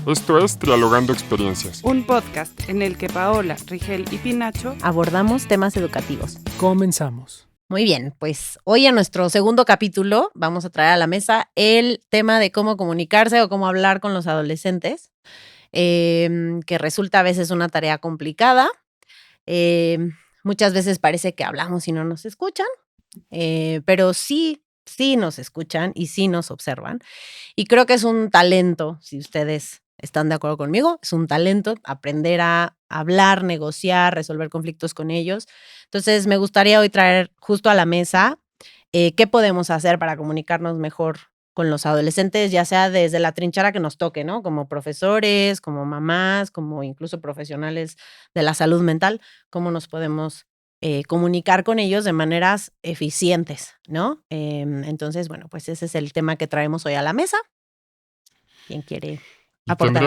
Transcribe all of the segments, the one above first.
Esto es Trialogando Experiencias. Un podcast en el que Paola, Rigel y Pinacho abordamos temas educativos. Comenzamos. Muy bien, pues hoy en nuestro segundo capítulo vamos a traer a la mesa el tema de cómo comunicarse o cómo hablar con los adolescentes, que resulta a veces una tarea complicada. Muchas veces parece que hablamos y no nos escuchan, pero sí nos escuchan y sí nos observan. Y creo que es un talento, si ustedes están de acuerdo conmigo, es un talento aprender a hablar, negociar, resolver conflictos con ellos. Entonces, me gustaría hoy traer justo a la mesa qué podemos hacer para comunicarnos mejor con los adolescentes, ya sea desde la trinchera que nos toque, ¿no? Como profesores, como mamás, como incluso profesionales de la salud mental, cómo nos podemos comunicar con ellos de maneras eficientes, ¿no? Entonces, bueno, pues ese es el tema que traemos hoy a la mesa. ¿Quién quiere Y aportar?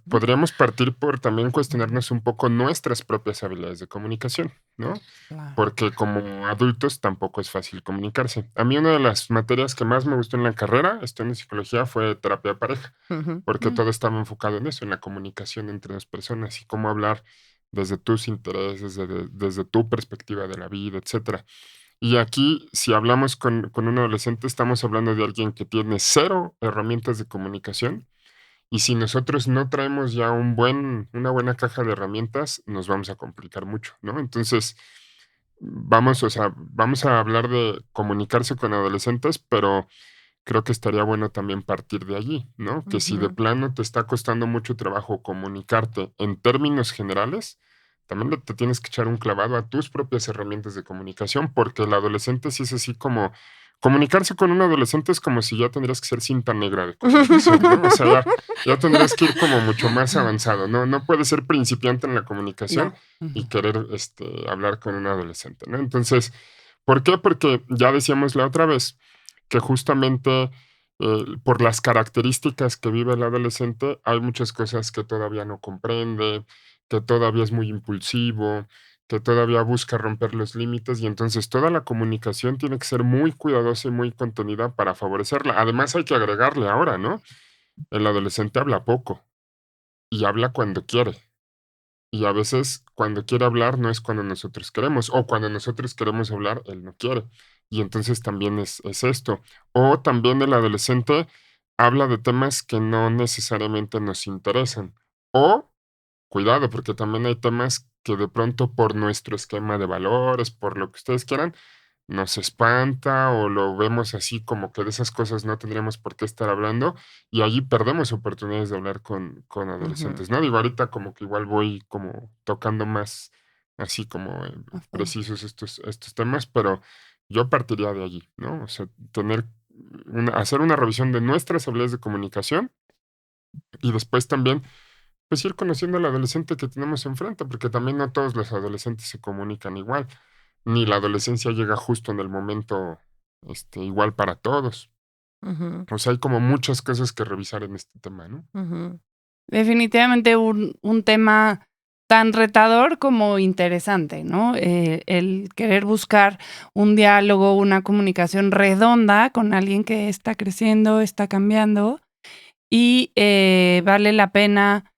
podríamos partir por también cuestionarnos un poco nuestras propias habilidades de comunicación, ¿no? Porque como adultos tampoco es fácil comunicarse. A mí una de las materias que más me gustó en la carrera, en psicología, fue terapia de pareja, porque todo estaba enfocado en eso, en la comunicación entre las personas y cómo hablar desde tus intereses, desde tu perspectiva de la vida, etcétera. Y aquí, si hablamos con un adolescente, estamos hablando de alguien que tiene 0 herramientas de comunicación, y si nosotros no traemos ya una buena caja de herramientas, nos vamos a complicar mucho, ¿no? Entonces, vamos a hablar de comunicarse con adolescentes, pero creo que estaría bueno también partir de allí, ¿no? Que si de plano te está costando mucho trabajo comunicarte en términos generales, también te tienes que echar un clavado a tus propias herramientas de comunicación, porque el adolescente sí es así como comunicarse con un adolescente es como si ya tendrías que ser cinta negra de comunicación, ¿no? O sea, ya tendrías que ir como mucho más avanzado, ¿no? No puedes ser principiante en la comunicación y querer hablar con un adolescente, ¿no? Entonces, ¿por qué? Porque ya decíamos la otra vez que justamente por las características que vive el adolescente, hay muchas cosas que todavía no comprende, que todavía es muy impulsivo, que todavía busca romper los límites y entonces toda la comunicación tiene que ser muy cuidadosa y muy contenida para favorecerla. Además hay que agregarle ahora, ¿no? El adolescente habla poco y habla cuando quiere. Y a veces cuando quiere hablar no es cuando nosotros queremos, o cuando nosotros queremos hablar, él no quiere. Y entonces también es esto. O también el adolescente habla de temas que no necesariamente nos interesan. O, cuidado, porque también hay temas que de pronto por nuestro esquema de valores, por lo que ustedes quieran, nos espanta o lo vemos así como que de esas cosas no tendríamos por qué estar hablando y allí perdemos oportunidades de hablar con adolescentes, ¿no? Digo, ahorita como que igual voy como tocando más así como precisos estos temas, pero yo partiría de allí, ¿no? O sea, hacer una revisión de nuestras habilidades de comunicación y después también, pues ir conociendo al adolescente que tenemos enfrente, porque también no todos los adolescentes se comunican igual ni la adolescencia llega justo en el momento, igual para todos. O sea, hay como muchas cosas que revisar en este tema, ¿no? definitivamente un tema tan retador como interesante, ¿no? El querer buscar un diálogo, una comunicación redonda con alguien que está creciendo, está cambiando y vale la pena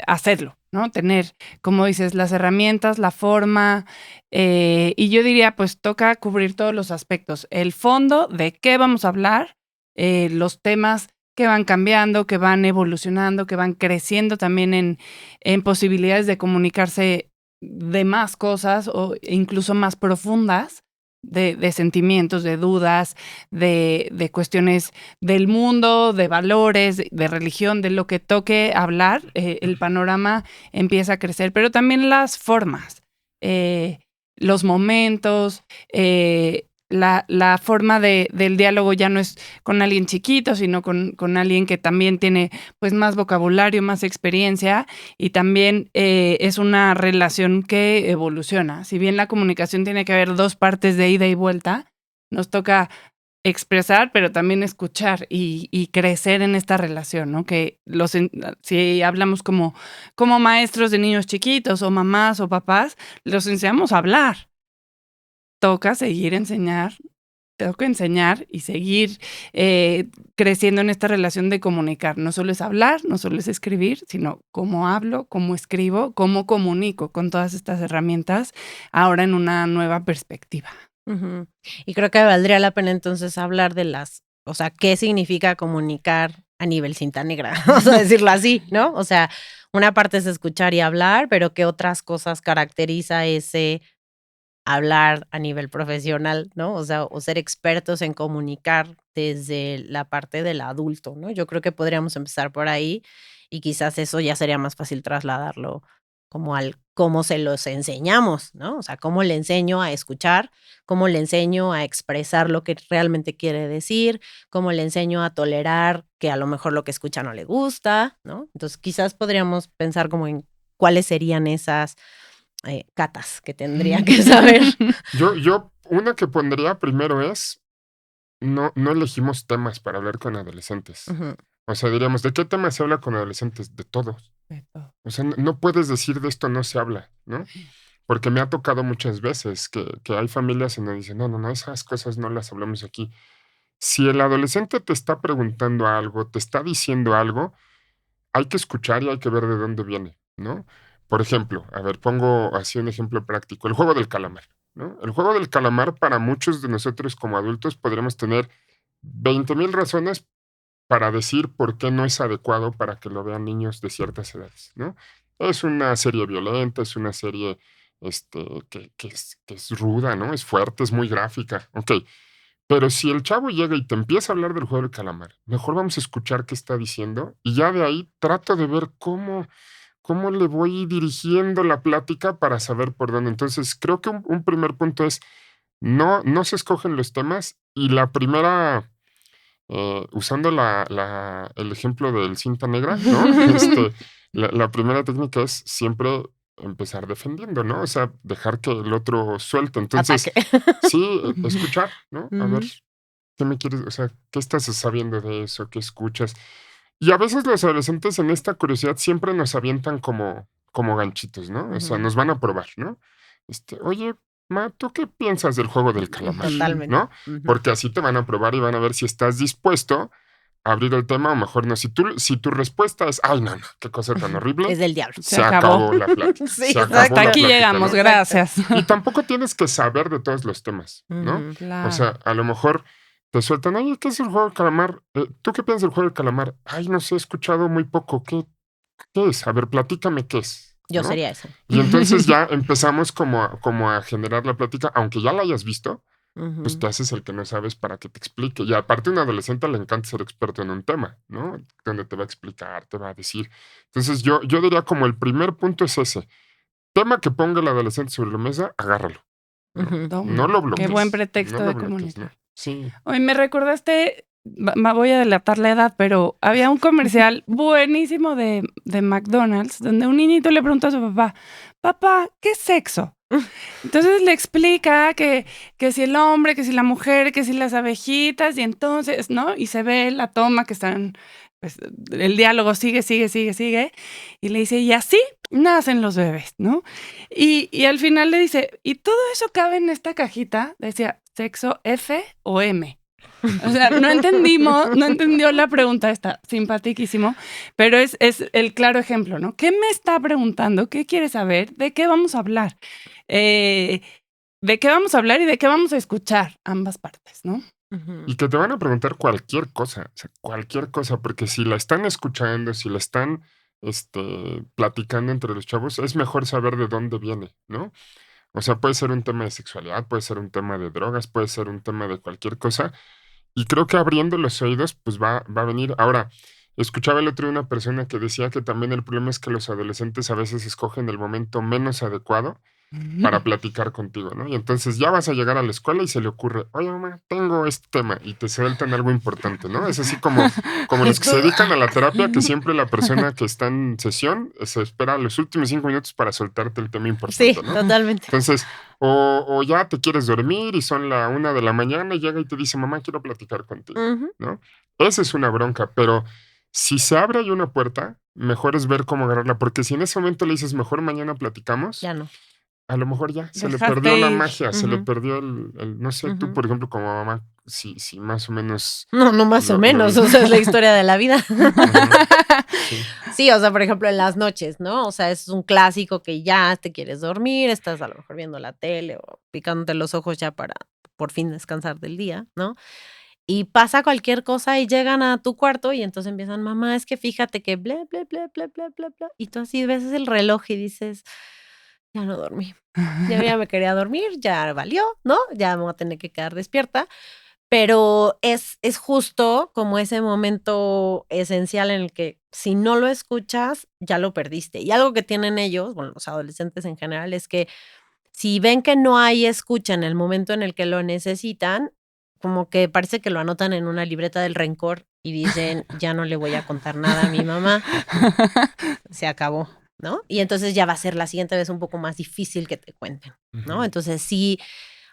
hacerlo, ¿no? Tener, como dices, las herramientas, la forma, y yo diría, pues toca cubrir todos los aspectos. El fondo de qué vamos a hablar, los temas que van cambiando, que van evolucionando, que van creciendo también en posibilidades de comunicarse de más cosas o incluso más profundas, de sentimientos, de dudas, de cuestiones del mundo, de valores, de religión, de lo que toque hablar, el panorama empieza a crecer, pero también las formas, los momentos, la forma del diálogo ya no es con alguien chiquito, sino con alguien que también tiene pues más vocabulario, más experiencia y también es una relación que evoluciona. Si bien la comunicación tiene que haber 2 partes de ida y vuelta, nos toca expresar, pero también escuchar y crecer en esta relación, ¿no? Que si hablamos como maestros de niños chiquitos o mamás o papás, los enseñamos a hablar. Toca seguir enseñar tengo que enseñar y seguir creciendo en esta relación de comunicar. No solo es hablar, no solo es escribir, sino cómo hablo, cómo escribo, cómo comunico con todas estas herramientas ahora en una nueva perspectiva. Ujú. Y creo que valdría la pena entonces hablar de o sea, qué significa comunicar a nivel cinta negra, vamos a decirlo así, ¿no? O sea, una parte es escuchar y hablar, pero qué otras cosas caracteriza ese hablar a nivel profesional, ¿no? O sea, o ser expertos en comunicar desde la parte del adulto, ¿no? Yo creo que podríamos empezar por ahí y quizás eso ya sería más fácil trasladarlo como al cómo se los enseñamos, ¿no? O sea, cómo le enseño a escuchar, cómo le enseño a expresar lo que realmente quiere decir, cómo le enseño a tolerar que a lo mejor lo que escucha no le gusta, ¿no? Entonces, quizás podríamos pensar como en cuáles serían esas catas que tendría que saber. Una que pondría primero es, no elegimos temas para hablar con adolescentes. Ujú. O sea, diríamos, ¿de qué temas se habla con adolescentes? De todos. O sea, no puedes decir de esto no se habla, ¿no? Porque me ha tocado muchas veces que hay familias en donde dicen, no, esas cosas no las hablamos aquí. Si el adolescente te está preguntando algo, te está diciendo algo, hay que escuchar y hay que ver de dónde viene, ¿no? Por ejemplo, a ver, pongo así un ejemplo práctico, el juego del calamar, ¿no? El juego del calamar para muchos de nosotros como adultos podríamos tener 20,000 razones para decir por qué no es adecuado para que lo vean niños de ciertas edades, ¿no? Es una serie violenta, es una serie que es ruda, ¿no? Es fuerte, es muy gráfica, ok. Pero si el chavo llega y te empieza a hablar del juego del calamar, mejor vamos a escuchar qué está diciendo y ya de ahí trato de ver cómo le voy dirigiendo la plática para saber por dónde. Entonces, creo que un primer punto es, no se escogen los temas y la primera, usando el ejemplo del cinta negra, ¿no? La primera técnica es siempre empezar defendiendo, ¿no? O sea, dejar que el otro suelte. Entonces, Ataque. sí, escuchar, ¿no? A ver, Ujú. ¿qué me quieres? O sea, ¿qué estás sabiendo de eso? ¿Qué escuchas? Y a veces los adolescentes en esta curiosidad siempre nos avientan como ganchitos, ¿no? O sea, Ujú. nos van a probar, ¿no? Oye, Ma, ¿tú qué piensas del juego del calamar? Totalmente. ¿No? Ujú. Porque así te van a probar y van a ver si estás dispuesto a abrir el tema o mejor no. Si tu respuesta es, ay, no, qué cosa tan horrible, Es del diablo. Se se acabó. acabó la plática. Sí, Se exacto. acabó Hasta la aquí plática, llegamos, ¿no? gracias. Y tampoco tienes que saber de todos los temas, ¿no? Ujú. O Claro. sea, a lo mejor te sueltan, oye, ¿qué es el juego del calamar? ¿Tú qué piensas del juego del calamar? Ay, no sé, he escuchado muy poco. ¿Qué es? A ver, platícame qué es, Yo ¿no? sería esa. Y entonces ya empezamos como a generar la plática, aunque ya la hayas visto, pues Ujú. te haces el que no sabes para que te explique. Y aparte a un adolescente le encanta ser experto en un tema, ¿no? Donde te va a explicar, te va a decir. Entonces yo diría como el primer punto es ese. Tema que ponga el adolescente sobre la mesa, agárralo, ¿no? Ujú. No lo Qué buen bloques, pretexto no lo de bloques, ¿no? comunicar. Sí. Hoy me recordaste, voy a delatar la edad, pero había un comercial buenísimo de McDonald's donde un niñito le preguntó a su papá, ¿qué es sexo? Entonces le explica que si el hombre, que si la mujer, que si las abejitas, y entonces, ¿no? Y se ve la toma que están, pues el diálogo sigue, y le dice, y así nacen los bebés, ¿no? Y al final le dice, ¿y todo eso cabe en esta cajita? Decía, ¿sexo F o M? O sea, no entendió la pregunta, está simpaticísimo, pero es el claro ejemplo, ¿no? ¿Qué me está preguntando? ¿Qué quiere saber? ¿De qué vamos a hablar? ¿De qué vamos a hablar y de qué vamos a escuchar? Ambas partes, ¿no? Ujú. Y que te van a preguntar cualquier cosa, o sea, cualquier cosa, porque si la están escuchando, si la están platicando entre los chavos, es mejor saber de dónde viene, ¿no? O sea, puede ser un tema de sexualidad, puede ser un tema de drogas, puede ser un tema de cualquier cosa. Y creo que abriendo los oídos, pues va a venir. Ahora, escuchaba el otro día una persona que decía que también el problema es que los adolescentes a veces escogen el momento menos adecuado para platicar contigo, ¿no? Y entonces ya vas a llegar a la escuela y se le ocurre, oye, mamá, tengo este tema, y te sueltan algo importante, ¿no? Es así como los que se dedican a la terapia, que siempre la persona que está en sesión se espera los últimos 5 minutos para soltarte el tema Sí, importante, ¿no? totalmente. Entonces, o ya te quieres dormir y son la 1 de la mañana y llega y te dice, mamá, quiero platicar contigo, Ujú. ¿no? Esa es una bronca, pero si se abre ahí una puerta, mejor es ver cómo agarrarla, porque si en ese momento le dices, mejor mañana platicamos, Ya no. a lo mejor ya se le Dejaste perdió la ir. magia, se le Ujú, perdió no sé, tú, ujú. por ejemplo, como mamá, si más o menos No más o lo menos, o sea, es la historia de la vida. Ujú, sí. Sí, o sea, por ejemplo, en las noches, ¿no? O sea, es un clásico que ya te quieres dormir, estás a lo mejor viendo la tele o picándote los ojos ya para por fin descansar del día, ¿no? Y pasa cualquier cosa y llegan a tu cuarto y entonces empiezan, mamá, es que fíjate que ble, ble, ble, ble, ble, ble, ble. Y tú así ves el reloj y dices, ya no dormí. Ya me quería dormir, ya valió, ¿no? Ya me voy a tener que quedar despierta. Pero es justo como ese momento esencial en el que si no lo escuchas, ya lo perdiste. Y algo que tienen ellos, bueno, los adolescentes en general, es que si ven que no hay escucha en el momento en el que lo necesitan, como que parece que lo anotan en una libreta del rencor y dicen, ya no le voy a contar nada a mi mamá, se acabó, ¿no? Y entonces ya va a ser la siguiente vez un poco más difícil que te cuenten, ¿no? Ujú. Entonces sí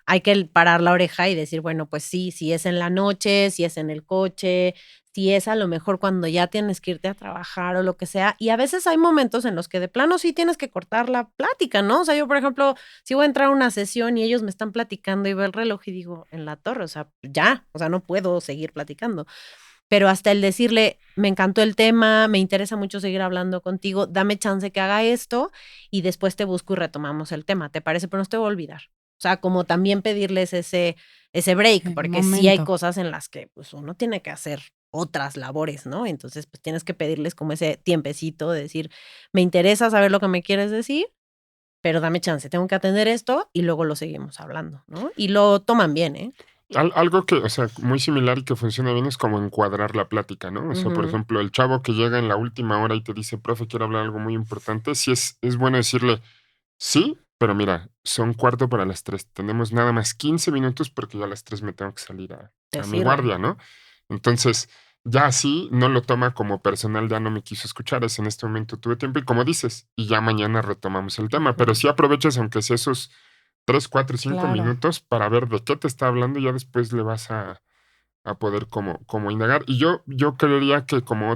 hay que parar la oreja y decir, bueno, pues sí, si es en la noche, si es en el coche, si es a lo mejor cuando ya tienes que irte a trabajar o lo que sea. Y a veces hay momentos en los que de plano sí tienes que cortar la plática, ¿no? O sea, yo, por ejemplo, si voy a entrar a una sesión y ellos me están platicando y veo el reloj y digo, en la torre, o sea, ya, o sea, no puedo seguir platicando. Pero hasta el decirle, me encantó el tema, me interesa mucho seguir hablando contigo, dame chance que haga esto y después te busco y retomamos el tema, ¿te parece? Pero no te voy a olvidar. O sea, como también pedirles ese break, El porque sí hay momento. cosas en las que pues uno tiene que hacer otras labores, ¿no? Entonces, pues tienes que pedirles como ese tiempecito de decir, me interesa saber lo que me quieres decir, pero dame chance, tengo que atender esto y luego lo seguimos hablando, ¿no? Y lo toman bien, ¿eh? Algo que, o sea, muy similar y que funciona bien es como encuadrar la plática, ¿no? O sea, por Ujú, ejemplo, el chavo que llega en la última hora y te dice, profe, quiero hablar algo muy importante, sí es bueno decirle, sí, pero mira, son 2:45, tenemos nada más 15 minutos porque ya a las 3 me tengo que salir a mi decirle. guardia, ¿no? Entonces, ya así no lo toma como personal, ya no me quiso escuchar, es en este momento tuve tiempo y como dices, y ya mañana retomamos el tema, pero Ujú, sí aprovechas aunque sea esos 3, 4, 5 Claro. minutos para ver de qué te está hablando y ya después le vas a poder como indagar. Y yo creería que como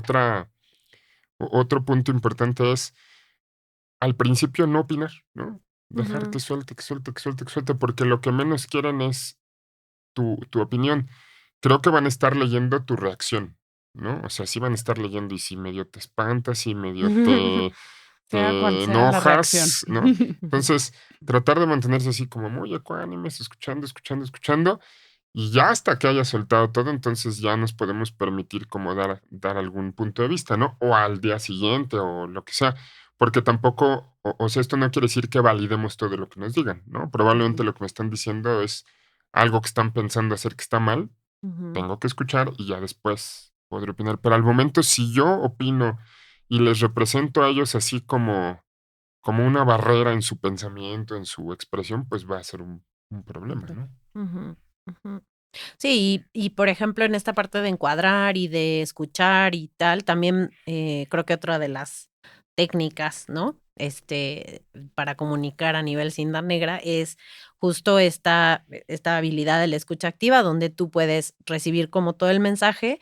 otro punto importante es al principio no opinar, ¿no? Dejar ujú, que suelte, que suelte, que suelte, que suelte, porque lo que menos quieren es tu opinión. Creo que van a estar leyendo tu reacción, ¿no? O sea, sí van a estar leyendo y si medio te espantas y medio Sea cual te sea la reacción. enojas, ¿no? Entonces, tratar de mantenerse así como muy ecuánimes, escuchando, escuchando, escuchando, y ya hasta que haya soltado todo, entonces ya nos podemos permitir como dar algún punto de vista, ¿no? O al día siguiente o lo que sea, porque tampoco, o sea, esto no quiere decir que validemos todo lo que nos digan, ¿no? Probablemente ujú, lo que me están diciendo es algo que están pensando hacer que está mal, ujú. tengo que escuchar y ya después podré opinar. Pero al momento, si yo opino y les represento a ellos así como una barrera en su pensamiento, en su expresión, pues va a ser un problema, ¿no? Ujú, ujú. Sí, y por ejemplo, en esta parte de encuadrar y de escuchar y tal, también creo que otra de las técnicas, ¿no? Para comunicar a nivel cinta negra es justo esta habilidad de la escucha activa, donde tú puedes recibir como todo el mensaje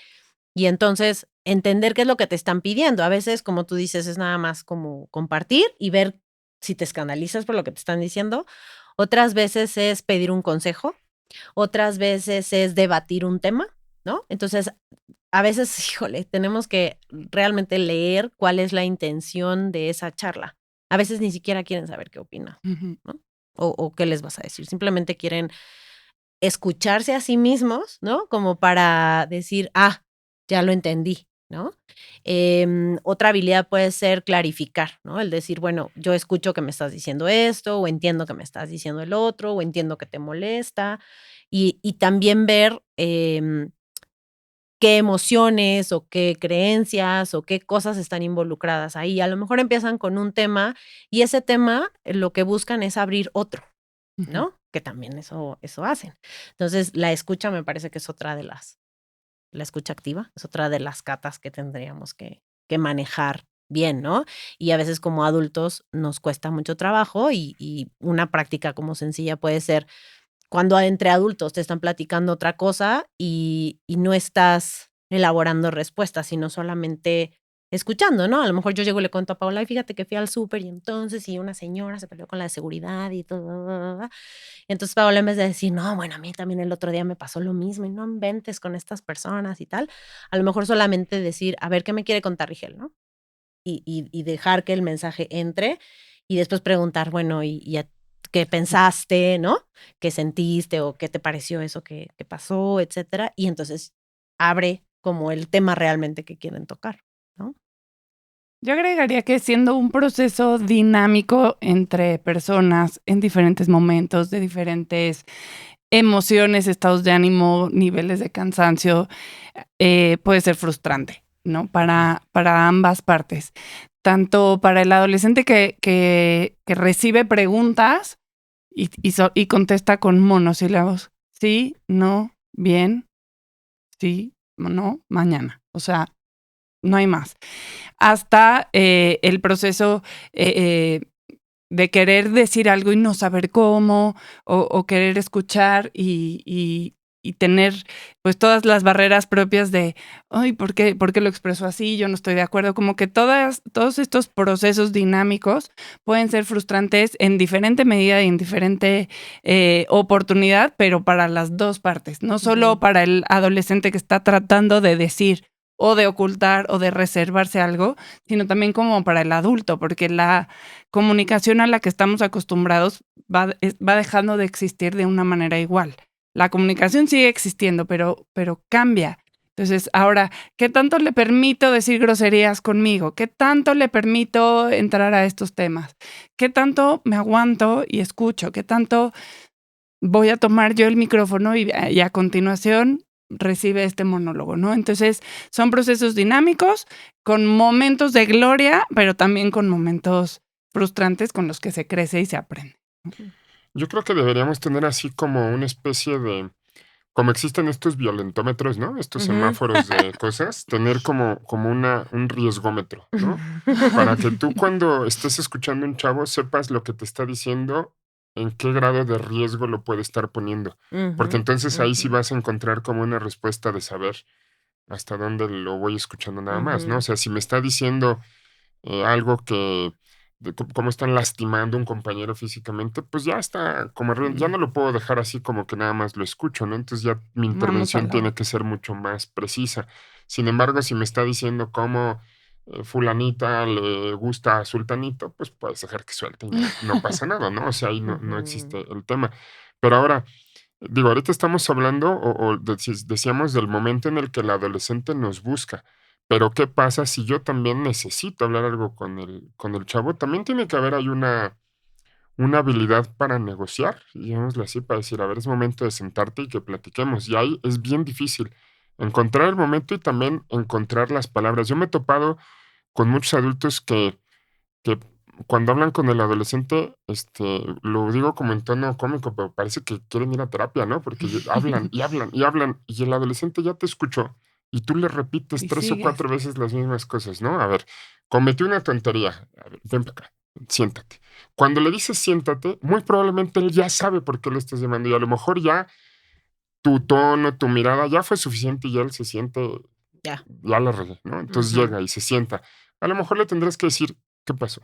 y entonces entender qué es lo que te están pidiendo. A veces, como tú dices, es nada más como compartir y ver si te escandalizas por lo que te están diciendo. Otras veces es pedir un consejo, otras veces es debatir un tema, ¿no? Entonces, a veces, híjole, tenemos que realmente leer cuál es la intención de esa charla. A veces ni siquiera quieren saber qué opinas, Ujú. ¿no? O qué les vas a decir. Simplemente quieren escucharse a sí mismos, ¿no? Como para decir, ya lo entendí, ¿no? Otra habilidad puede ser clarificar, ¿no? El decir, bueno, yo escucho que me estás diciendo esto, o entiendo que me estás diciendo el otro, o entiendo que te molesta, y también ver qué emociones o qué creencias o qué cosas están involucradas ahí. A lo mejor empiezan con un tema y ese tema lo que buscan es abrir otro, Ujú. ¿no? Que también eso hacen. Entonces, la escucha me parece que es otra de la escucha activa, es otra de las catas que tendríamos que manejar bien, ¿no? Y a veces como adultos nos cuesta mucho trabajo y una práctica como sencilla puede ser cuando entre adultos te están platicando otra cosa y no estás elaborando respuestas, sino solamente escuchando, ¿no? A lo mejor yo llego y le cuento a Paola, y fíjate que fui al súper y entonces, y una señora se peleó con la de seguridad y todo. Entonces Paola, en vez de decir, no, bueno, a mí también el otro día me pasó lo mismo y no inventes con estas personas y tal, a lo mejor solamente decir, a ver, ¿qué me quiere contar Rigel, no? Y dejar que el mensaje entre y después preguntar, bueno, ¿qué pensaste, no? ¿Qué sentiste o qué te pareció eso que pasó, etcétera? Y entonces abre como el tema realmente que quieren tocar, ¿no? Yo agregaría que siendo un proceso dinámico entre personas en diferentes momentos, de diferentes emociones, estados de ánimo, niveles de cansancio, puede ser frustrante, ¿no? Para ambas partes. Tanto para el adolescente que recibe preguntas y contesta con monosílabos. Sí, no, bien, sí, no, mañana. O sea, no hay más. Hasta el proceso de querer decir algo y no saber cómo, o querer escuchar y tener pues todas las barreras propias de, ay, ¿por qué lo expreso así? Yo no estoy de acuerdo. Como que todos estos procesos dinámicos pueden ser frustrantes en diferente medida y en diferente oportunidad, pero para las dos partes, no solo para el adolescente que está tratando de decir o de ocultar o de reservarse algo, sino también como para el adulto, porque la comunicación a la que estamos acostumbrados va dejando de existir de una manera igual. La comunicación sigue existiendo, pero cambia. Entonces, ahora, ¿qué tanto le permito decir groserías conmigo? ¿Qué tanto le permito entrar a estos temas? ¿Qué tanto me aguanto y escucho? ¿Qué tanto voy a tomar yo el micrófono y a continuación recibe este monólogo, ¿no? Entonces, son procesos dinámicos con momentos de gloria, pero también con momentos frustrantes con los que se crece y se aprende. Yo creo que deberíamos tener así como una especie de, como existen estos violentómetros, ¿no? Estos semáforos de cosas, tener como un riesgómetro, ¿no? Para que tú cuando estés escuchando a un chavo sepas lo que te está diciendo, en qué grado de riesgo lo puede estar poniendo. Porque entonces ahí sí vas a encontrar como una respuesta de saber hasta dónde lo voy escuchando nada más, ¿no? O sea, si me está diciendo algo que, cómo están lastimando a un compañero físicamente, pues ya está, como ya no lo puedo dejar así como que nada más lo escucho, ¿no? Entonces ya mi intervención tiene que ser mucho más precisa. Sin embargo, si me está diciendo cómo fulanita le gusta a sultanito, pues puedes dejar que suelte y no pasa nada, ¿no? O sea, ahí no existe el tema. Pero ahora, digo, ahorita estamos hablando decíamos del momento en el que el adolescente nos busca. Pero, ¿qué pasa si yo también necesito hablar algo con el chavo? También tiene que haber ahí una habilidad para negociar, digámoslo así, para decir, a ver, es momento de sentarte y que platiquemos. Y ahí es bien difícil encontrar el momento y también encontrar las palabras. Yo me he topado con muchos adultos que cuando hablan con el adolescente, lo digo como en tono cómico, pero parece que quieren ir a terapia, ¿no? Porque hablan y hablan y hablan, y el adolescente ya te escuchó, y tú le repites Y 3 o sigues. 4 veces las mismas cosas, ¿no? A ver, cometí una tontería. A ver, ven para acá, siéntate. Cuando le dices siéntate, muy probablemente él ya sabe por qué lo estás llamando, y a lo mejor ya tu tono, tu mirada ya fue suficiente y ya él se siente, Ya. ya la regué, ¿no? Entonces llega y se sienta. A lo mejor le tendrás que decir, ¿qué pasó?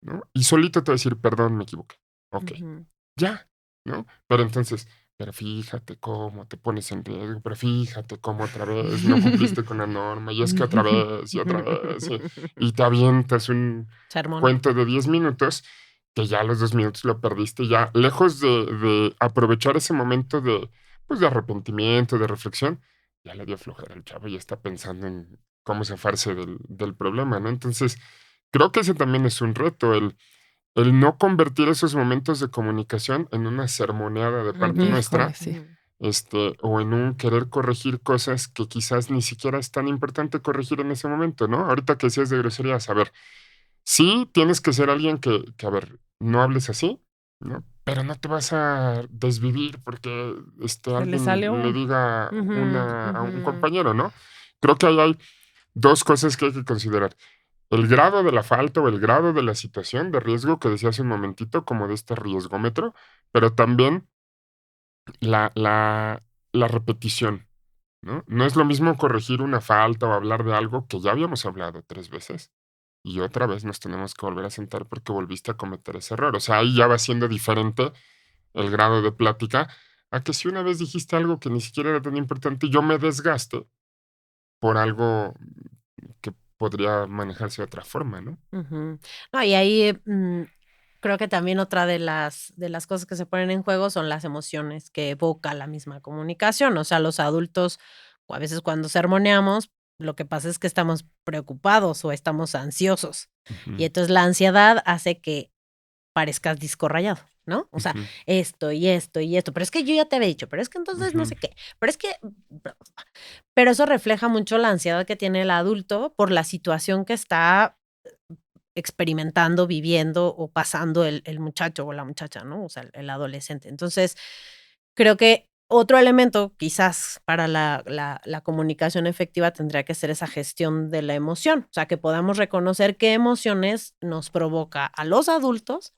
¿No? Y solito te va a decir, perdón, me equivoqué. Ok, ya, ¿no? Pero entonces, pero fíjate cómo te pones en riesgo, pero fíjate cómo otra vez no cumpliste con la norma, y es que otra vez, y otra vez, y te avientas un Sermón. cuento de 10 minutos, que ya a los 2 minutos lo perdiste, y ya lejos de aprovechar ese momento de, pues, de arrepentimiento, de reflexión, ya le dio flojera al chavo y ya está pensando en cómo zafarse del problema, ¿no? Entonces, creo que ese también es un reto, el no convertir esos momentos de comunicación en una sermoneada de parte Híjole, nuestra, sí. o en un querer corregir cosas que quizás ni siquiera es tan importante corregir en ese momento, ¿no? Ahorita que decías de groserías, a ver, sí tienes que ser alguien que, a ver, no hables así, ¿no? Pero no te vas a desvivir porque Se le sale alguien le diga a un Ujú. compañero, ¿no? Creo que ahí hay dos cosas que hay que considerar. El grado de la falta o el grado de la situación de riesgo que decía hace un momentito, como de este riesgómetro, pero también la repetición, ¿no? No es lo mismo corregir una falta o hablar de algo que ya habíamos hablado 3 veces y otra vez nos tenemos que volver a sentar porque volviste a cometer ese error. O sea, ahí ya va siendo diferente el grado de plática a que si una vez dijiste algo que ni siquiera era tan importante, yo me desgaste por algo que podría manejarse de otra forma, ¿no? Ujú. No, y ahí creo que también otra de las cosas que se ponen en juego son las emociones que evoca la misma comunicación. O sea, los adultos, o a veces cuando sermoneamos, lo que pasa es que estamos preocupados o estamos ansiosos. Y Ujú, entonces la ansiedad hace que parezcas disco rayado, ¿no? O sea, ujú, esto y esto y esto, pero es que yo ya te había dicho, pero es que entonces no ujú. sé qué, pero es que, pero eso refleja mucho la ansiedad que tiene el adulto por la situación que está experimentando, viviendo o pasando el muchacho o la muchacha, ¿no? O sea, el adolescente. Entonces, creo que otro elemento, quizás para la comunicación efectiva, tendría que ser esa gestión de la emoción. O sea, que podamos reconocer qué emociones nos provoca a los adultos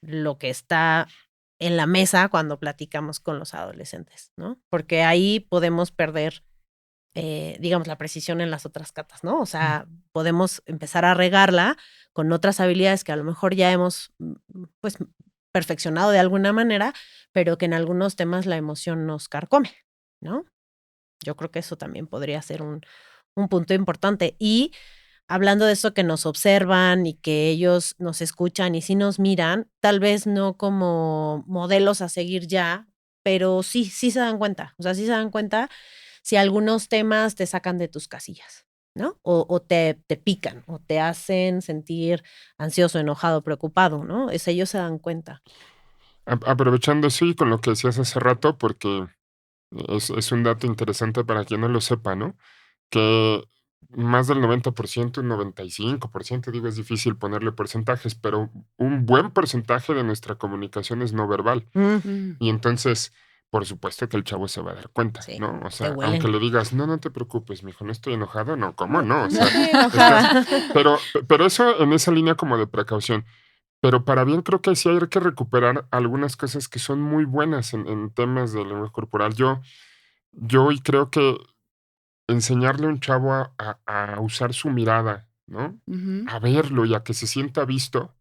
lo que está en la mesa cuando platicamos con los adolescentes, ¿no? Porque ahí podemos perder, digamos, la precisión en las otras catas, ¿no? O sea, podemos empezar a regarla con otras habilidades que a lo mejor ya hemos, pues, perfeccionado de alguna manera, pero que en algunos temas la emoción nos carcome, ¿no? Yo creo que eso también podría ser un punto importante. Y hablando de eso que nos observan y que ellos nos escuchan y sí nos miran, tal vez no como modelos a seguir ya, pero sí se dan cuenta. O sea, sí se dan cuenta si algunos temas te sacan de tus casillas, ¿no? O te pican, o te hacen sentir ansioso, enojado, preocupado, ¿no? Ellos se dan cuenta. Aprovechando, sí, con lo que decías hace rato, porque es un dato interesante para quien no lo sepa, ¿no? Que más del 90%, un 95%, digo, es difícil ponerle porcentajes, pero un buen porcentaje de nuestra comunicación es no verbal. Mm, Mm. Y entonces, por supuesto que el chavo se va a dar cuenta, sí, ¿no? O te sea, aunque huelen. le digas, no, no te preocupes, mijo, no estoy enojado, no, ¿cómo No, no? O no sea, estoy estás, enojada. pero eso en esa línea como de precaución. Pero para bien creo que sí hay que recuperar algunas cosas que son muy buenas en temas de lenguaje corporal. Yo hoy creo que enseñarle a un chavo a usar su mirada, ¿no? Ujú. A verlo y a que se sienta visto,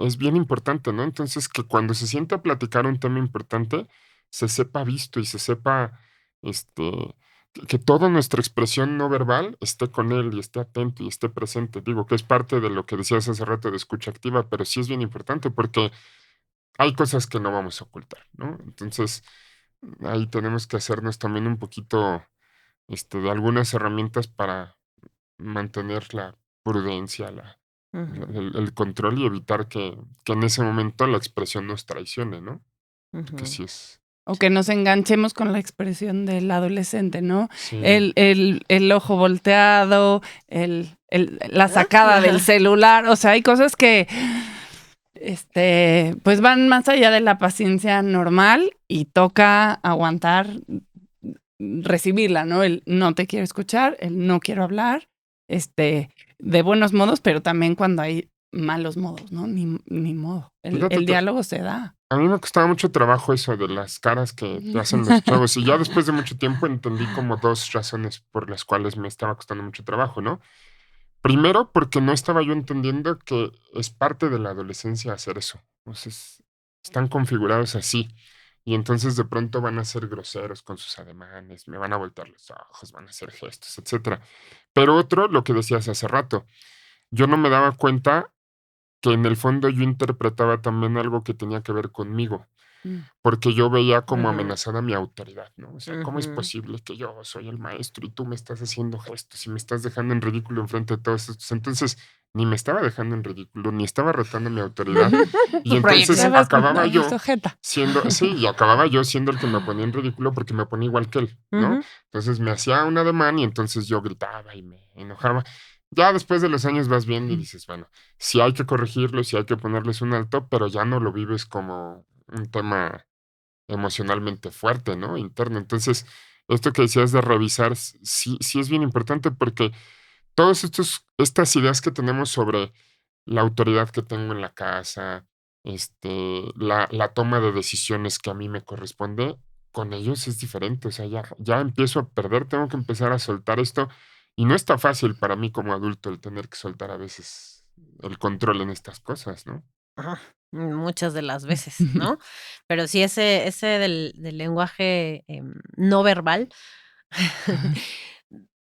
es bien importante, ¿no? Entonces, que cuando se sienta a platicar un tema importante, se sepa visto y se sepa, que toda nuestra expresión no verbal esté con él y esté atento y esté presente. Digo que es parte de lo que decías hace rato de escucha activa, pero sí es bien importante porque hay cosas que no vamos a ocultar, ¿no? Entonces, ahí tenemos que hacernos también un poquito, de algunas herramientas para mantener la prudencia, Ujú, el control y evitar que en ese momento la expresión nos traicione, ¿no? Porque ujú. sí es, O que nos enganchemos con la expresión del adolescente, ¿no? sí, El ojo volteado, la ¿Ah? sacada del Ajá. celular. O sea, hay cosas que pues van más allá de la paciencia normal y toca aguantar, recibirla, ¿no? El no te quiero escuchar, el no quiero hablar, de buenos modos, pero también cuando hay malos modos, ¿no? Ni modo. fíjate El que diálogo se da. a mí me costaba mucho trabajo eso de las caras que te hacen los chavos y ya después de mucho tiempo entendí como dos razones por las cuales me estaba costando mucho trabajo, ¿no? Primero, porque no estaba yo entendiendo que es parte de la adolescencia hacer eso. Entonces, están configurados así. Y entonces de pronto van a ser groseros con sus ademanes, me van a voltear los ojos, van a hacer gestos, etcétera. Pero otro, lo que decías hace rato, yo no me daba cuenta que en el fondo yo interpretaba también algo que tenía que ver conmigo. Mm. Porque yo veía como Ujú, amenazada mi autoridad, ¿no? O sea, ¿cómo es ujú. posible que yo soy el maestro y tú me estás haciendo gestos y me estás dejando en ridículo enfrente de todos estos? Entonces, ni me estaba dejando en ridículo, ni estaba retando mi autoridad. Y entonces Proyección. Estabas acababa ahí yo sujeta. siendo, sí, y acababa yo siendo el que me ponía en ridículo porque me ponía igual que él, ¿no? Ujú, Entonces me hacía un ademán y entonces yo gritaba y me enojaba. Ya después de los años vas viendo y dices, bueno, sí hay que corregirlo, sí hay que ponerles un alto, pero ya no lo vives como un tema emocionalmente fuerte, ¿no? Interno. Entonces, esto que decías de revisar, sí es bien importante porque todas estas ideas que tenemos sobre la autoridad que tengo en la casa, la toma de decisiones que a mí me corresponde, con ellos es diferente, o sea, ya empiezo a perder, tengo que empezar a soltar esto, y no está fácil para mí como adulto el tener que soltar a veces el control en estas cosas, ¿no? Ajá, muchas de las veces, ¿no? Pero sí, ese del lenguaje no verbal,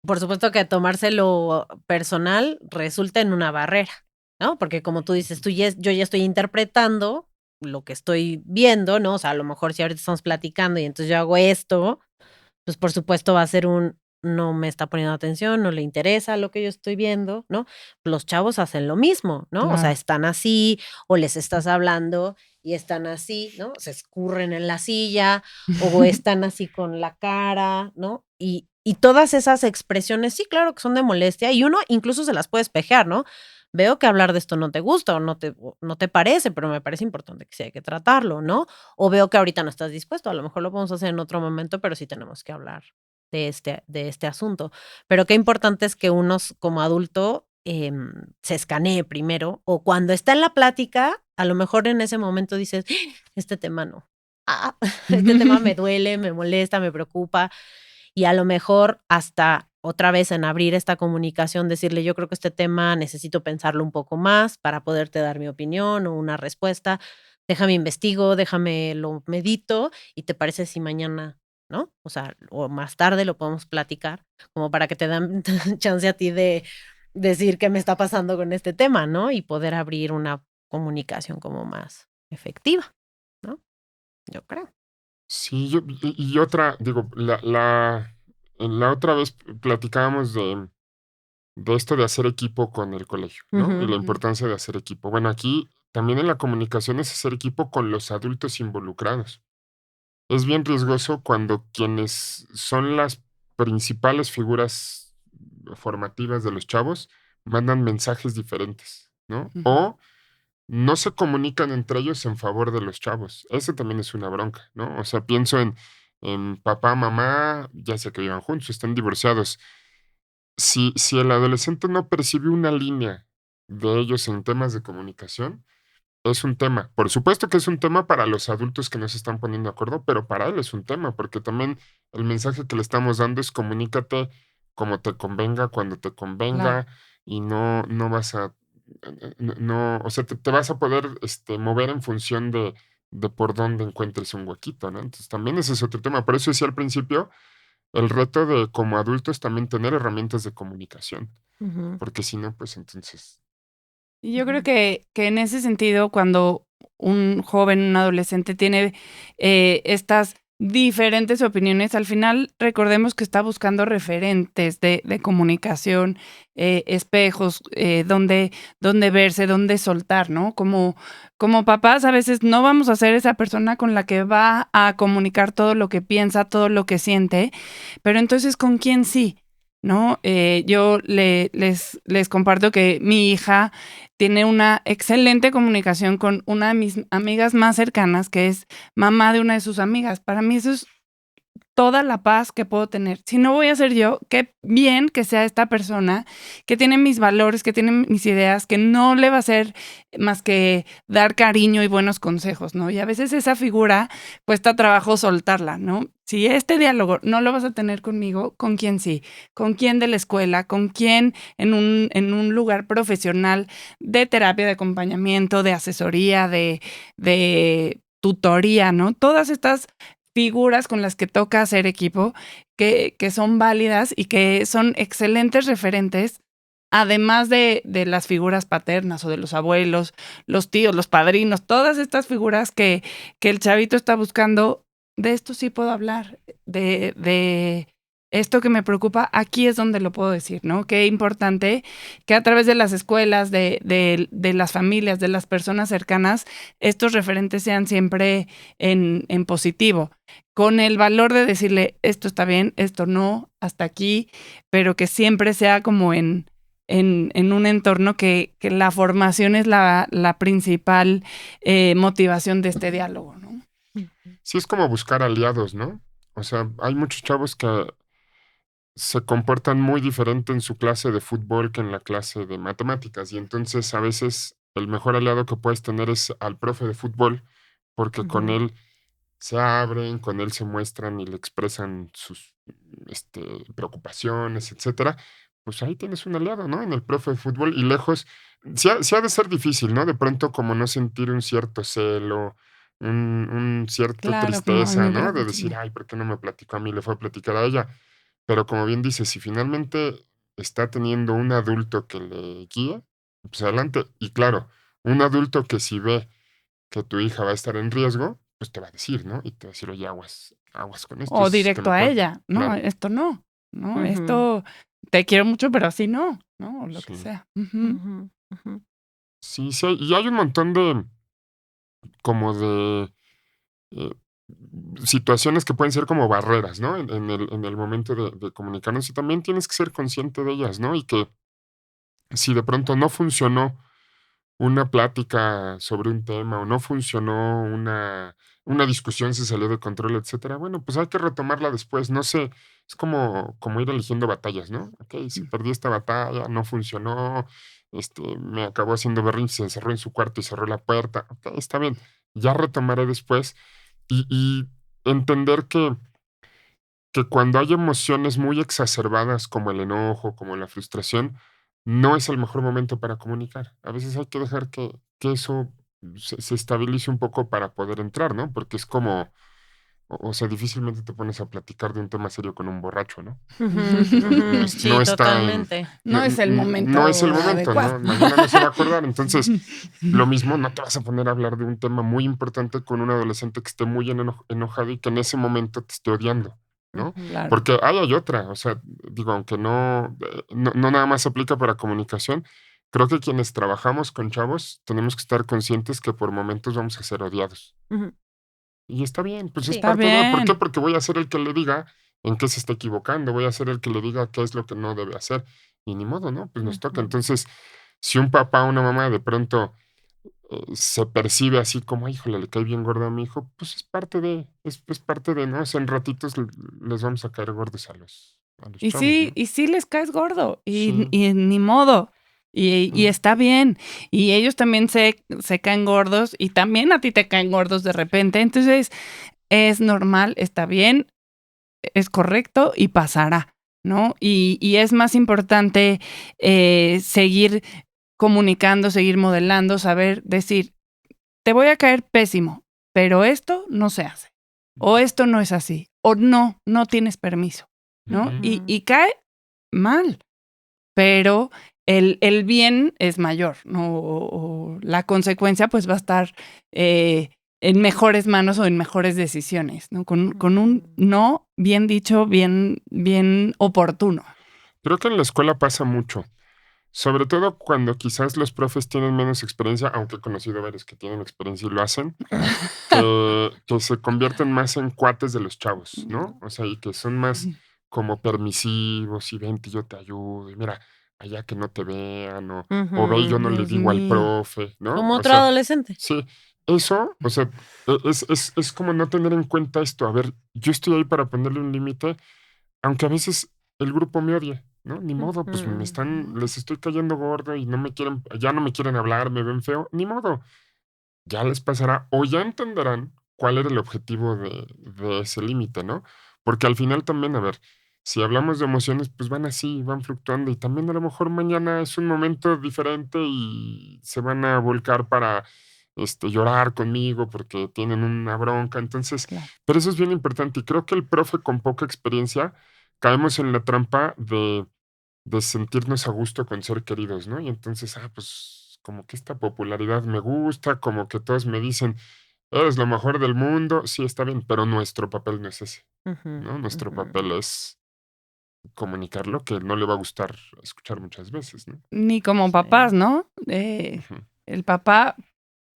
por supuesto que tomárselo personal resulta en una barrera, ¿no? Porque como tú dices, yo ya estoy interpretando lo que estoy viendo, ¿no? O sea, a lo mejor si ahorita estamos platicando y entonces yo hago esto, pues por supuesto va a ser no me está poniendo atención, no le interesa lo que yo estoy viendo, ¿no? Los chavos hacen lo mismo, ¿no? O sea, Claro. están así o les estás hablando y están así, ¿no? Se escurren en la silla o están así con la cara, ¿no? Y todas esas expresiones, sí, claro que son de molestia y uno incluso se las puede espejear, ¿no? Veo que hablar de esto no te gusta o no te parece, pero me parece importante que sí hay que tratarlo, ¿no? O veo que ahorita no estás dispuesto, a lo mejor lo podemos hacer en otro momento, pero sí tenemos que hablar de este asunto. Pero qué importante es que uno como adulto se escanee primero o cuando está en la plática, a lo mejor en ese momento dices, este tema no. Este tema me duele, me molesta, me preocupa y a lo mejor hasta otra vez en abrir esta comunicación, decirle, yo creo que este tema necesito pensarlo un poco más para poderte dar mi opinión o una respuesta. Déjame investigo, déjame lo medito y te parece si mañana, ¿no? O sea, o más tarde lo podemos platicar, como para que te dan chance a ti de decir qué me está pasando con este tema, ¿no? Y poder abrir una comunicación como más efectiva, ¿no? Yo creo. Sí, y otra, digo, en la otra vez platicábamos de esto de hacer equipo con el colegio, ¿no? Y Ujú, la importancia de hacer equipo. Bueno, aquí también en la comunicación es hacer equipo con los adultos involucrados. Es bien riesgoso cuando quienes son las principales figuras formativas de los chavos mandan mensajes diferentes, ¿no? O no se comunican entre ellos en favor de los chavos. Eso también es una bronca, ¿no? O sea, pienso en papá, mamá, ya sea que vivan juntos, estén divorciados. Si el adolescente no percibe una línea de ellos en temas de comunicación, es un tema. Por supuesto que es un tema para los adultos que no se están poniendo de acuerdo, pero para él es un tema, porque también el mensaje que le estamos dando es comunícate como te convenga, cuando te Claro. convenga, y no vas a, no, o sea, te vas a poder mover en función de por dónde encuentres un huequito, ¿no? Entonces también ese es otro tema. Por eso decía al principio, el reto de como adultos también tener herramientas de comunicación, ujú, porque si no, pues entonces... Y yo creo ujú, que en ese sentido, cuando un joven, un adolescente tiene estas diferentes opiniones, al final recordemos que está buscando referentes de comunicación, espejos, donde verse, donde soltar, ¿no? Como papás, a veces no vamos a ser esa persona con la que va a comunicar todo lo que piensa, todo lo que siente, pero entonces, ¿con quién sí? ¿No? Yo les comparto que mi hija tiene una excelente comunicación con una de mis amigas más cercanas, que es mamá de una de sus amigas. Para mí eso es toda la paz que puedo tener. Si no voy a ser yo, qué bien que sea esta persona que tiene mis valores, que tiene mis ideas, que no le va a hacer más que dar cariño y buenos consejos, ¿no? Y a veces esa figura cuesta trabajo soltarla, ¿no? Si este diálogo no lo vas a tener conmigo, ¿con quién sí? ¿Con quién de la escuela? ¿Con quién en un lugar profesional de terapia, de acompañamiento, de asesoría, de tutoría, ¿no? Todas estas figuras con las que toca hacer equipo, que son válidas y que son excelentes referentes, además de las figuras paternas o de los abuelos, los tíos, los padrinos, todas estas figuras que el chavito está buscando, de esto sí puedo hablar, de esto que me preocupa, aquí es donde lo puedo decir, ¿no? Qué importante que a través de las escuelas, de las familias, de las personas cercanas, estos referentes sean siempre en positivo, con el valor de decirle, esto está bien, esto no, hasta aquí, pero que siempre sea como en un entorno que la formación es la principal motivación de este diálogo, ¿no? ujú. Sí, es como buscar aliados, ¿no? O sea, hay muchos chavos que se comportan muy diferente en su clase de fútbol que en la clase de matemáticas. Y entonces a veces el mejor aliado que puedes tener es al profe de fútbol, porque con Ujú, él se abren, con él se muestran y le expresan sus preocupaciones, etcétera, pues ahí tienes un aliado, ¿no? En el profe de fútbol y lejos, sí ha de ser difícil, ¿no? De pronto como no sentir un cierto celo, un cierta Claro, como tristeza, mi ¿no? De bebé. decir, ay, ¿por qué no me platicó a mí? Le fue a platicar a ella. Pero como bien dices, si finalmente está teniendo un adulto que le guíe, pues adelante. Y claro, un adulto que si ve que tu hija va a estar en riesgo, pues te va a decir, ¿no? Y te va a decir, oye, aguas con esto, O es que directo a mejor, ella. No, claro, esto no. No, Ujú, esto te quiero mucho, pero así no. No, o lo que sí. sea. Ujú. ujú, ujú, Sí, sí, y hay un montón de, como de eh, situaciones que pueden ser como barreras, ¿no? En el momento de comunicarnos y también tienes que ser consciente de ellas, ¿no? Y que si de pronto no funcionó una plática sobre un tema o no funcionó una discusión, se salió de control, etcétera, bueno, pues hay que retomarla después, no sé, es como ir eligiendo batallas, ¿no? Okey, si perdí esta batalla, no funcionó, me acabó haciendo berrinche, se encerró en su cuarto y cerró la puerta, okey, está bien, ya retomaré después y entender que cuando hay emociones muy exacerbadas como el enojo, como la frustración, no es el mejor momento para comunicar. A veces hay que dejar que eso se estabilice un poco para poder entrar, ¿no? Porque es como, o sea, difícilmente te pones a platicar de un tema serio con un borracho, ¿no? ujú, ujú. No Sí, está en, totalmente. No es el no es el momento momento, adecuado. ¿no? Mañana no se va a acordar. Entonces, lo mismo, no te vas a poner a hablar de un tema muy importante con un adolescente que esté muy enojado y que en ese momento te esté odiando, ¿no? Ujú, Claro. Porque hay otra, o sea, digo, aunque no nada más aplica para comunicación, creo que quienes trabajamos con chavos tenemos que estar conscientes que por momentos vamos a ser odiados. ujú. Y está bien, pues es Sí. Está parte de, ¿por qué? bien. Porque voy a ser el que le diga en qué se está equivocando, voy a ser el que le diga qué es lo que no debe hacer. Y ni modo, ¿no? Pues nos toca. Ujú, Entonces, si un papá o una mamá de pronto se percibe así como, híjole, le cae bien gordo a mi hijo, pues es parte de, ¿no? O sea, en ratitos les vamos a caer gordos a los chavos, ¿no? Y sí les caes gordo. Sí. Y ni modo. Y Mm, está bien. Y ellos también se caen gordos. Y también a ti te caen gordos de repente. Entonces, es normal, está bien, es correcto y pasará, ¿no? Y es más importante seguir comunicando, seguir modelando, saber decir, te voy a caer pésimo, pero esto no se hace. O esto no es así. O no tienes permiso, ¿no? ujú. Y cae mal, pero el bien es mayor, ¿no? O la consecuencia pues va a estar en mejores manos o en mejores decisiones, ¿no? Con un no bien dicho, bien oportuno. Creo que en la escuela pasa mucho. Sobre todo cuando quizás los profes tienen menos experiencia, aunque he conocido varios que tienen experiencia y lo hacen, que se convierten más en cuates de los chavos, ¿no? O sea, y que son más como permisivos y vente, yo te ayudo, y mira, allá que no te vean, o ve y yo ujú. no le Dios digo al mío. profe, ¿no? Como O otro sea, adolescente. sí, eso, o sea, es como no tener en cuenta esto. A ver, yo estoy ahí para ponerle un límite, aunque a veces el grupo me odie, ¿no? Ni modo, pues Ujú, les estoy cayendo gordo y ya no me quieren hablar, me ven feo, ni modo, ya les pasará o ya entenderán cuál era el objetivo de ese límite, ¿no? Porque al final también, a ver, si hablamos de emociones, pues van así, van fluctuando y también a lo mejor mañana es un momento diferente y se van a volcar para llorar conmigo porque tienen una bronca. Entonces, Claro. pero eso es bien importante y creo que el profe con poca experiencia caemos en la trampa de sentirnos a gusto con ser queridos, ¿no? Y entonces, pues como que esta popularidad me gusta, como que todos me dicen, eres lo mejor del mundo, sí, está bien, pero nuestro papel no es ese, ujú, ¿no? Nuestro ujú. papel es comunicar lo que no le va a gustar escuchar muchas veces, ¿no? Ni como Sí. papás, ¿no? Ujú. El papá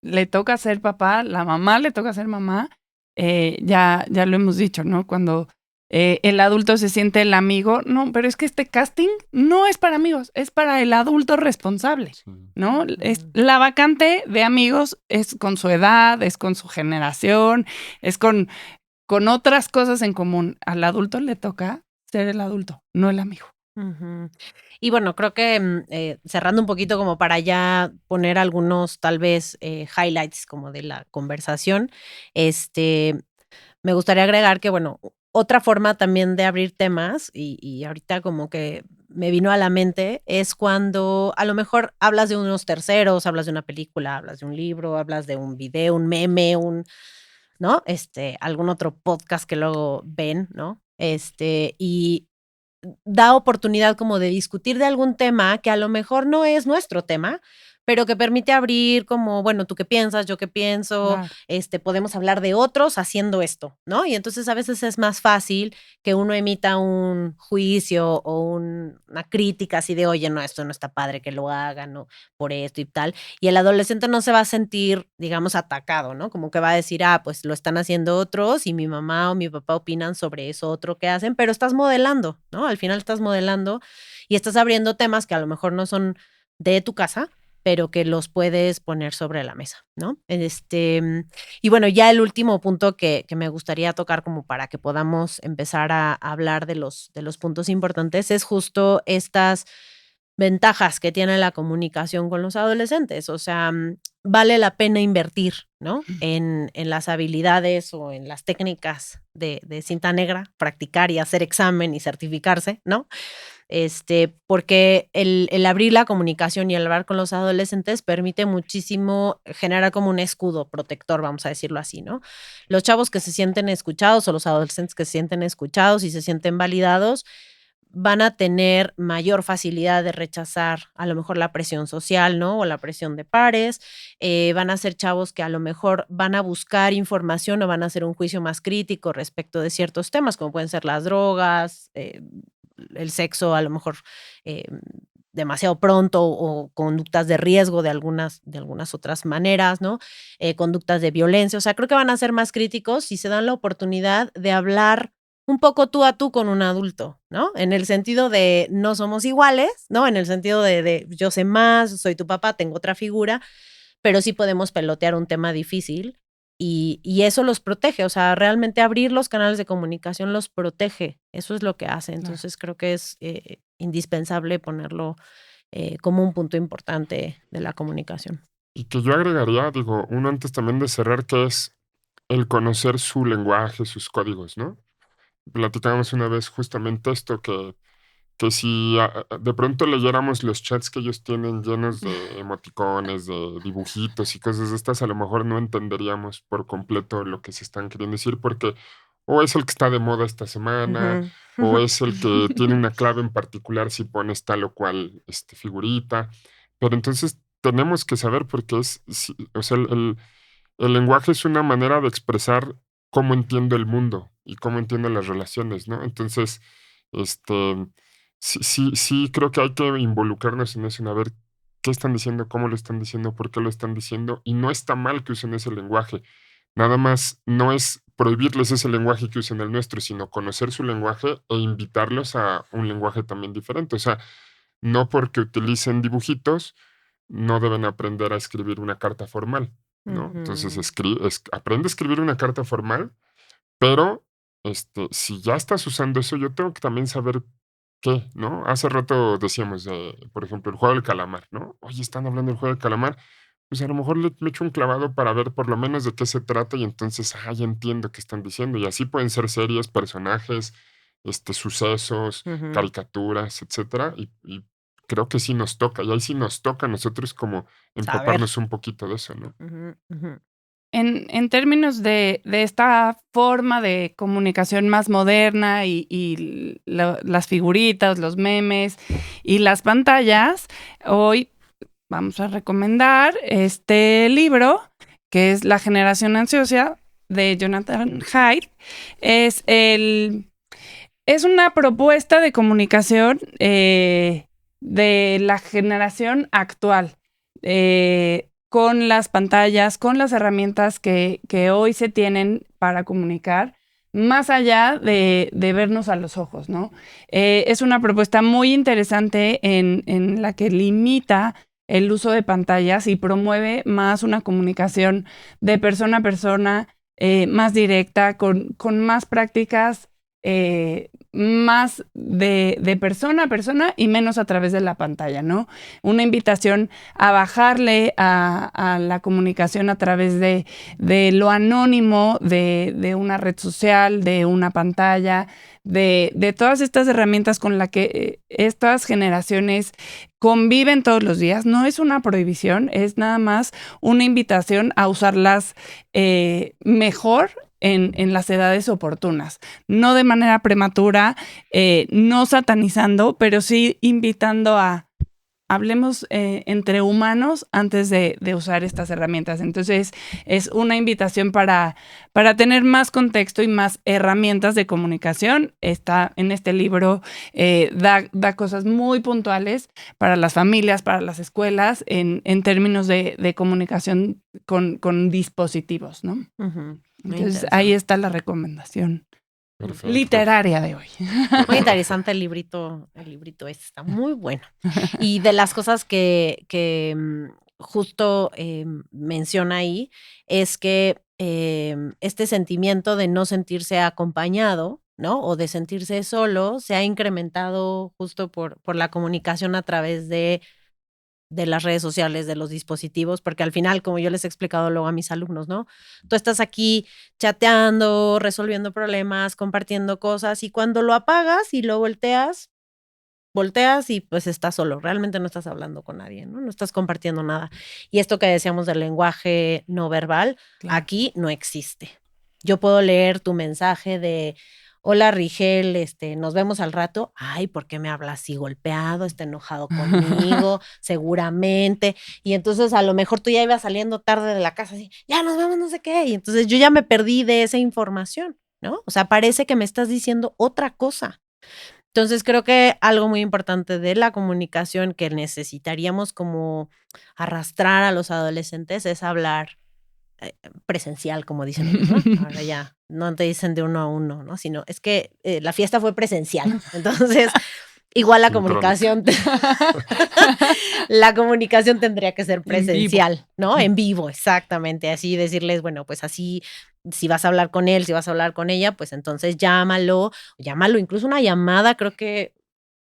le toca ser papá, la mamá le toca ser mamá. Ya lo hemos dicho, ¿no? Cuando el adulto se siente el amigo, no, pero es que este casting no es para amigos, es para el adulto responsable, Sí. ¿no? Es, Ujú, la vacante de amigos es con su edad, es con su generación, es con otras cosas en común. Al adulto le toca ser el adulto, no el amigo. ujú. Y bueno, creo que cerrando un poquito como para ya poner algunos tal vez highlights como de la conversación, este, me gustaría agregar que, bueno, otra forma también de abrir temas, y ahorita como que me vino a la mente, es cuando a lo mejor hablas de unos terceros, hablas de una película, hablas de un libro, hablas de un video, un meme, ¿no? Algún otro podcast que luego ven, ¿no? Y da oportunidad como de discutir de algún tema que a lo mejor no es nuestro tema, pero que permite abrir como, bueno, ¿tú qué piensas? ¿Yo qué pienso? Claro. Podemos hablar de otros haciendo esto, ¿no? Y entonces a veces es más fácil que uno emita un juicio o una crítica así de, oye, no, esto no está padre que lo hagan, ¿no? Por esto y tal. Y el adolescente no se va a sentir, digamos, atacado, ¿no? Como que va a decir, pues lo están haciendo otros y mi mamá o mi papá opinan sobre eso otro que hacen, pero estás modelando, ¿no? Al final estás modelando y estás abriendo temas que a lo mejor no son de tu casa, pero que los puedes poner sobre la mesa, ¿no? Y bueno, ya el último punto que me gustaría tocar como para que podamos empezar a hablar de los puntos importantes es justo estas ventajas que tiene la comunicación con los adolescentes. O sea, vale la pena invertir, ¿no? En las habilidades o en las técnicas de cinta negra, practicar y hacer examen y certificarse, ¿no? Porque el abrir la comunicación y el hablar con los adolescentes permite muchísimo generar como un escudo protector, vamos a decirlo así, ¿no? Los chavos que se sienten escuchados o los adolescentes que se sienten escuchados y se sienten validados van a tener mayor facilidad de rechazar a lo mejor la presión social, ¿no? O la presión de pares. Van a ser chavos que a lo mejor van a buscar información o van a hacer un juicio más crítico respecto de ciertos temas, como pueden ser las drogas, el sexo, a lo mejor demasiado pronto o conductas de riesgo de algunas otras maneras, ¿no? Conductas de violencia. O sea, creo que van a ser más críticos si se dan la oportunidad de hablar un poco tú a tú con un adulto, ¿no? En el sentido de no somos iguales, ¿no? En el sentido de yo sé más, soy tu papá, tengo otra figura, pero sí podemos pelotear un tema difícil y eso los protege. O sea, realmente abrir los canales de comunicación los protege. Eso es lo que hace. Entonces creo que es indispensable ponerlo como un punto importante de la comunicación. Y que yo agregaría, digo, uno antes también de cerrar, que es el conocer su lenguaje, sus códigos, ¿no? Platicábamos una vez justamente esto, que si de pronto leyéramos los chats que ellos tienen llenos de emoticones, de dibujitos y cosas de estas, a lo mejor no entenderíamos por completo lo que se están queriendo decir, porque o es el que está de moda esta semana, o es el que tiene una clave en particular si pones tal o cual figurita. Pero entonces tenemos que saber porque o sea, el lenguaje es una manera de expresar cómo entiendo el mundo y cómo entiendo las relaciones, ¿no? Entonces, este, sí creo que hay que involucrarnos en eso, en a ver qué están diciendo, cómo lo están diciendo, por qué lo están diciendo, y no está mal que usen ese lenguaje. Nada más no es prohibirles ese lenguaje que usen el nuestro, sino conocer su lenguaje e invitarlos a un lenguaje también diferente. O sea, no porque utilicen dibujitos, no deben aprender a escribir una carta formal, ¿no? Entonces, aprende a escribir una carta formal, pero si ya estás usando eso, yo tengo que también saber qué, ¿no? Hace rato decíamos, por ejemplo, el juego del calamar, ¿no? Oye, están hablando del juego del calamar, pues a lo mejor me echo un clavado para ver por lo menos de qué se trata y entonces, ya entiendo qué están diciendo. Y así pueden ser series, personajes, sucesos, caricaturas, etcétera. Y creo que sí nos toca, y ahí sí nos toca a nosotros como Saber. empaparnos un poquito de eso, ¿no? En términos de esta forma de comunicación más moderna y las figuritas, los memes y las pantallas, hoy vamos a recomendar este libro que es La generación ansiosa de Jonathan Haidt. Es una propuesta de comunicación de la generación actual. Con las pantallas, con las herramientas que hoy se tienen para comunicar, más allá de vernos a los ojos, ¿no? Es una propuesta muy interesante en la que limita el uso de pantallas y promueve más una comunicación de persona a persona, más directa, con más prácticas más de persona a persona y menos a través de la pantalla, ¿no? Una invitación a bajarle a la comunicación a través de lo anónimo, de una red social, de una pantalla, de todas estas herramientas con las que estas generaciones conviven todos los días. No es una prohibición, es nada más una invitación a usarlas mejor en las edades oportunas, no de manera prematura, no satanizando, pero sí invitando a hablemos entre humanos antes de usar estas herramientas. Entonces, es una invitación para tener más contexto y más herramientas de comunicación. Está en este libro, da cosas muy puntuales para las familias, para las escuelas, en términos de comunicación con dispositivos, ¿no? Uh-huh. Entonces, ahí está la recomendación. Perfecto. Literaria de hoy. Muy interesante el librito está muy bueno. Y de las cosas que justo menciona ahí es que este sentimiento de no sentirse acompañado, ¿no? O de sentirse solo se ha incrementado justo por la comunicación a través de las redes sociales, de los dispositivos, porque al final, como yo les he explicado luego a mis alumnos, ¿no? Tú estás aquí chateando, resolviendo problemas, compartiendo cosas, y cuando lo apagas y lo volteas y pues estás solo, realmente no estás hablando con nadie, ¿no? No estás compartiendo nada. Y esto que decíamos del lenguaje no verbal, claro, aquí no existe. Yo puedo leer tu mensaje de: hola Rigel, nos vemos al rato. Ay, ¿por qué me hablas así golpeado? Está enojado conmigo, seguramente. Y entonces a lo mejor tú ya ibas saliendo tarde de la casa así, ya nos vemos, no sé qué. Y entonces yo ya me perdí de esa información, ¿no? O sea, parece que me estás diciendo otra cosa. Entonces creo que algo muy importante de la comunicación que necesitaríamos como arrastrar a los adolescentes es hablar presencial, como dicen ellos, ¿no? Ahora ya no te dicen de uno a uno, ¿no? Sino es que la fiesta fue presencial. Entonces, igual la comunicación tendría que ser presencial, ¿no? En vivo, exactamente. Así decirles, bueno, pues así, si vas a hablar con él, si vas a hablar con ella, pues entonces llámalo, incluso una llamada creo que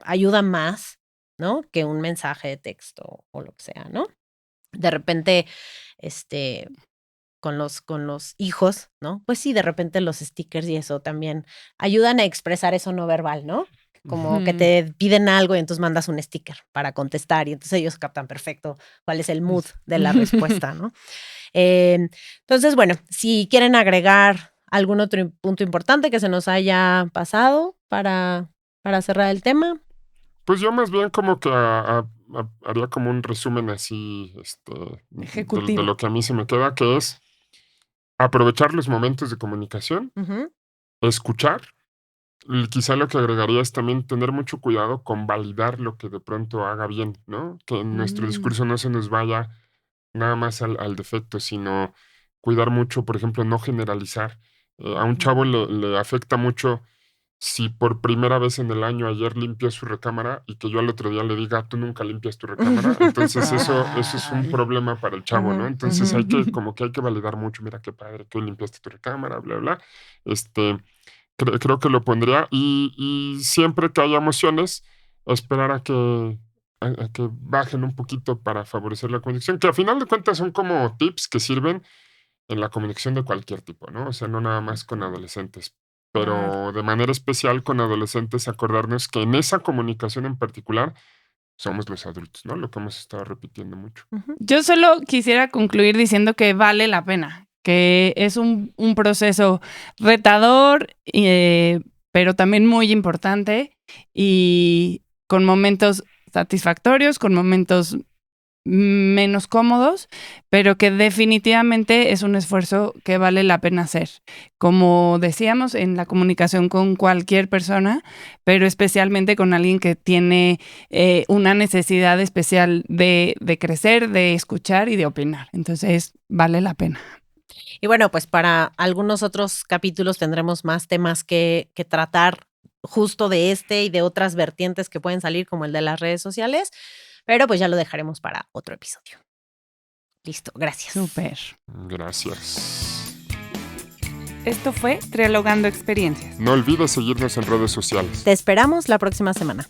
ayuda más, ¿no? Que un mensaje de texto o lo que sea, ¿no? De repente, con los hijos, ¿no? Pues sí, de repente los stickers y eso también ayudan a expresar eso no verbal, ¿no? Como que te piden algo y entonces mandas un sticker para contestar y entonces ellos captan perfecto cuál es el mood de la respuesta, ¿no? Entonces, bueno, si quieren agregar algún otro punto importante que se nos haya pasado para cerrar el tema. Pues yo más bien como que haría como un resumen así de lo que a mí se me queda, que es aprovechar los momentos de comunicación, escuchar. Y quizá lo que agregaría es también tener mucho cuidado con validar lo que de pronto haga bien, ¿no? Que nuestro discurso no se nos vaya nada más al defecto, sino cuidar mucho, por ejemplo, no generalizar. A un chavo le afecta mucho si por primera vez en el año ayer limpió su recámara y que yo al otro día le diga, tú nunca limpias tu recámara. Entonces eso es un problema para el chavo, ¿no? Entonces hay que validar mucho, mira qué padre que hoy limpiaste tu recámara, bla, bla. Creo que lo pondría y siempre que haya emociones, esperar a que bajen un poquito para favorecer la comunicación, que a final de cuentas son como tips que sirven en la comunicación de cualquier tipo, ¿no? O sea, no nada más con adolescentes, pero de manera especial con adolescentes acordarnos que en esa comunicación en particular somos los adultos, ¿no? Lo que hemos estado repitiendo mucho. Yo solo quisiera concluir diciendo que vale la pena, que es un proceso retador, pero también muy importante y con momentos satisfactorios, con momentos menos cómodos, pero que definitivamente es un esfuerzo que vale la pena hacer. Como decíamos, en la comunicación con cualquier persona, pero especialmente con alguien que tiene una necesidad especial de crecer, de escuchar y de opinar. Entonces, vale la pena. Y bueno, pues para algunos otros capítulos tendremos más temas que tratar justo de este y de otras vertientes que pueden salir, como el de las redes sociales. Pero pues ya lo dejaremos para otro episodio. Listo, gracias. Súper. Gracias. Esto fue Trialogando Experiencias. No olvides seguirnos en redes sociales. Te esperamos la próxima semana.